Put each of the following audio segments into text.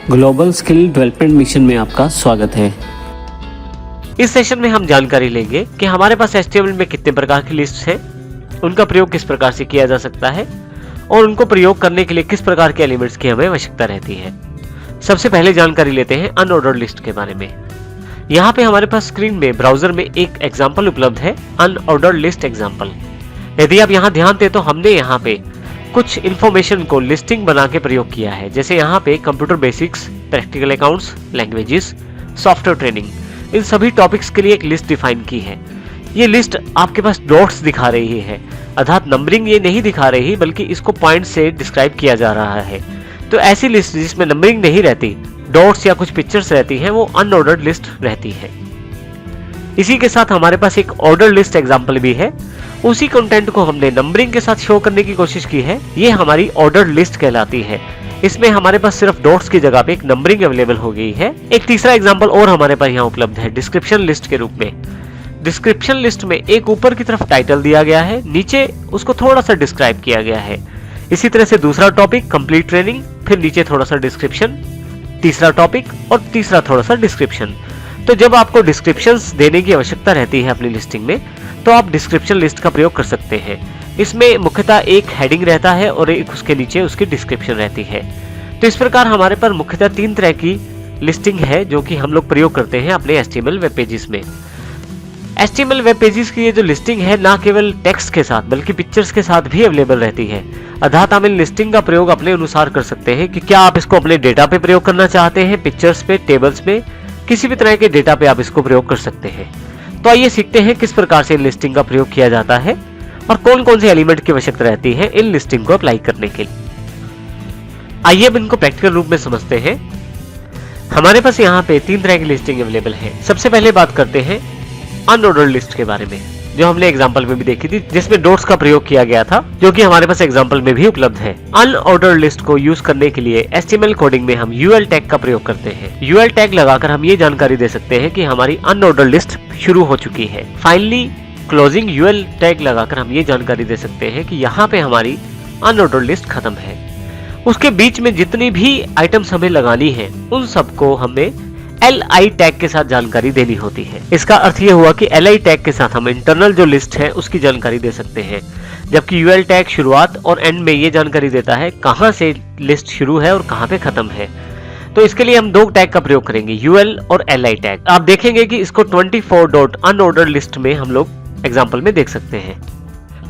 Global skill development mission में आपका स्वागत है। इस सेशन में हम जानकारी लेंगे कि हमारे पास HTML में कितने प्रकार की लिस्ट हैं, उनका प्रयोग किस प्रकार से किया जा सकता है और उनको प्रयोग करने के लिए किस प्रकार के एलिमेंट्स की हमें आवश्यकता रहती है। सबसे पहले जानकारी लेते हैं अनऑर्डर्ड लिस्ट के बारे में। यहाँ पे हमारे पास स्क्रीन में ब्राउजर में एक एग्जाम्पल उपलब्ध है, अनऑर्डर्ड लिस्ट एग्जाम्पल। यदि आप यहाँ ध्यान दें तो हमने यहाँ पे कुछ इन्फॉर्मेशन को लिस्टिंग बना के प्रयोग किया है। जैसे यहाँ पे computer basics, practical accounts, languages, software training, इन सभी टॉपिक्स के लिए एक लिस्ट डिफाइन की है। ये लिस्ट आपके पास डॉट्स दिखा रही है, अर्थात नंबरिंग ये नहीं दिखा रही, बल्कि इसको पॉइंट से डिस्क्राइब किया जा रहा है। तो ऐसी लिस्ट जिसमें नंबरिंग नहीं रहती, डॉट्स या कुछ पिक्चर्स रहती हैं, वो अनऑर्डर्ड लिस्ट रहती है। इसी के साथ हमारे पास एक ऑर्डर लिस्ट एग्जाम्पल भी है। उसी कंटेंट को हमने नंबरिंग के साथ शो करने की कोशिश की है। ये हमारी ऑर्डर लिस्ट कहलाती है। इसमें हमारे पास सिर्फ डॉट्स की जगह पे एक नंबरिंग अवेलेबल हो गई है। एक तीसरा एग्जांपल और हमारे पास यहाँ उपलब्ध है डिस्क्रिप्शन लिस्ट के रूप में। डिस्क्रिप्शन लिस्ट में एक ऊपर की तरफ टाइटल दिया गया है, नीचे उसको थोड़ा सा डिस्क्राइब किया गया है। इसी तरह से दूसरा टॉपिक कंप्लीट ट्रेनिंग, फिर नीचे थोड़ा सा डिस्क्रिप्शन, तीसरा टॉपिक और तीसरा थोड़ा सा डिस्क्रिप्शन। तो जब आपको डिस्क्रिप्शंस देने की आवश्यकता रहती है अपनी लिस्टिंग में, तो आप डिस्क्रिप्शन लिस्ट का प्रयोग कर सकते हैं। इसमें मुख्यतः एक हेडिंग रहता है और एक उसके नीचे उसकी डिस्क्रिप्शन रहती है। तो इस प्रकार हमारे पास मुख्यतः 3 तरह की लिस्टिंग है जो कि हम लोग प्रयोग करते हैं अपने HTML वेब पेजेस में। HTML वेब पेजेस की ये जो लिस्टिंग है ना केवल टेक्स्ट के साथ बल्कि पिक्चर्स के साथ भी अवेलेबल रहती है। अर्थात हम इन लिस्टिंग का प्रयोग अपने अनुसार कर सकते हैं कि क्या आप इसको अपने डेटा पे प्रयोग करना चाहते हैं, पिक्चर्स पे, टेबल्स में, किसी भी तरह के डेटा पे आप इसको प्रयोग कर सकते हैं। तो आइए सीखते हैं किस प्रकार से इन लिस्टिंग का प्रयोग किया जाता है और कौन कौन से एलिमेंट की आवश्यकता रहती है इन लिस्टिंग को अप्लाई करने के लिए। आइए अब इनको प्रैक्टिकल रूप में समझते हैं। हमारे पास यहाँ पे 3 तरह की लिस्टिंग अवेलेबल है। सबसे पहले बात करते हैं अनऑर्डर्ड लिस्ट के बारे में, जो हमने एग्जांपल में भी देखी थी, जिसमें डॉट्स का प्रयोग किया गया था, जो कि हमारे पास एग्जांपल में भी उपलब्ध है। अनऑर्डर्ड लिस्ट को यूज करने के लिए HTML कोडिंग में हम UL टैग का प्रयोग करते हैं। UL टैग लगाकर हम ये जानकारी दे सकते हैं कि हमारी अनऑर्डर्ड लिस्ट शुरू हो चुकी है। फाइनली क्लोजिंग UL टैग लगाकर हम ये जानकारी दे सकते हैं कि यहाँ पे हमारी अनऑर्डर्ड लिस्ट खत्म है। उसके बीच में जितनी भी आइटम्स हमें लगानी है, उन सबको हमें LI टैग के साथ जानकारी देनी होती है। इसका अर्थ ये हुआ कि LI टैग के साथ हम इंटरनल जो लिस्ट है उसकी जानकारी दे सकते हैं, जबकि UL टैग शुरुआत और एंड में ये जानकारी देता है कहां से लिस्ट शुरू है और कहां पे खत्म है। तो इसके लिए हम 2 टैग का प्रयोग करेंगे, UL और LI टैग। आप देखेंगे कि इसको 24.unordered लिस्ट में हम लोग एग्जाम्पल में देख सकते हैं।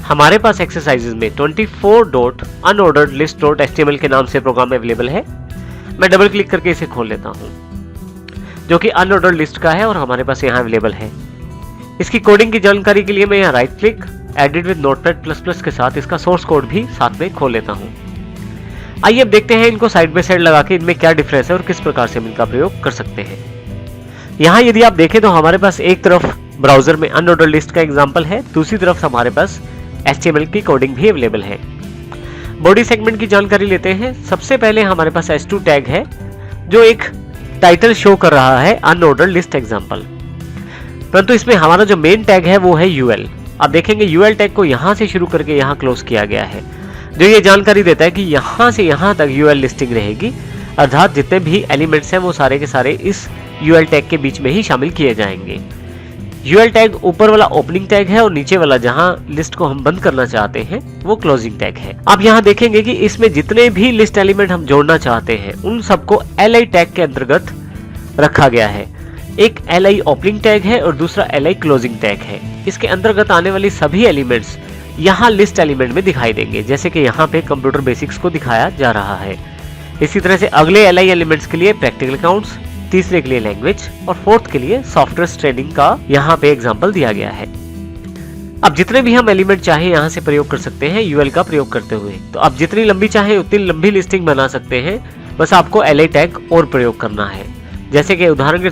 हमारे पास एक्सरसाइजेज में 24.unordered list.html के नाम से प्रोग्राम अवेलेबल है। मैं डबल क्लिक करके इसे खोल लेता हूँ, जो कि अनऑर्डर्ड लिस्ट का है और हमारे पास यहाँ अवेलेबल है। इसकी कोडिंग की जानकारी के लिए मैं यहाँ right click, edit with notepad++ के साथ इसका सोर्स कोड भी साथ में खोल लेता हूँ। आइए अब देखते हैं इनको साइड बाय साइड लगा के इनमें क्या डिफरेंस है और किस प्रकार से हम इनका प्रयोग कर सकते हैं। यहाँ यदि आप देखें तो हमारे पास एक तरफ ब्राउजर में अनऑर्डर्ड लिस्ट का एग्जाम्पल है, दूसरी तरफ हमारे पास HTML की कोडिंग भी अवेलेबल है। बॉडी सेगमेंट की जानकारी लेते हैं। सबसे पहले हमारे पास H2 टैग है, जो एक टाइटल शो कर रहा है अनऑर्डर्ड लिस्ट एग्जाम्पल, परंतु इसमें हमारा जो मेन टैग है वो है UL। आप देखेंगे UL टैग को यहाँ से शुरू करके यहाँ क्लोज किया गया है, जो ये जानकारी देता है कि यहाँ से यहाँ तक UL लिस्टिंग रहेगी। अर्थात जितने भी एलिमेंट्स हैं वो सारे के सारे इस UL टैग के बीच में ही शामिल किए जाएंगे। UL टैग ऊपर वाला ओपनिंग टैग है और नीचे वाला जहां लिस्ट को हम बंद करना चाहते हैं वो क्लोजिंग टैग है। आप यहां देखेंगे कि इसमें जितने भी लिस्ट एलिमेंट हम जोड़ना चाहते हैं उन सबको LI टैग के अंतर्गत रखा गया है। एक LI ओपनिंग टैग है और दूसरा LI क्लोजिंग टैग है। इसके अंतर्गत आने वाली सभी एलिमेंट्स यहाँ लिस्ट एलिमेंट में दिखाई देंगे, जैसे कि यहाँ पे कंप्यूटर बेसिक्स को दिखाया जा रहा है। इसी तरह से अगले LI एलिमेंट्स के लिए प्रैक्टिकल अकाउंट्स, तीसरे के लिए लैंग्वेज और फोर्थ के लिए सॉफ्टवेयर ट्रेनिंग का यहाँ पे एग्जाम्पल दिया गया है। अब जितने भी हम एलिमेंट चाहे यहाँ से प्रयोग कर सकते हैं UL का प्रयोग करते हुए। तो आप जितनी लंबी चाहे उतनी लंबी लिस्टिंग बना सकते हैं, बस आपको LI टैग और प्रयोग करना है। जैसे कि उदाहरण के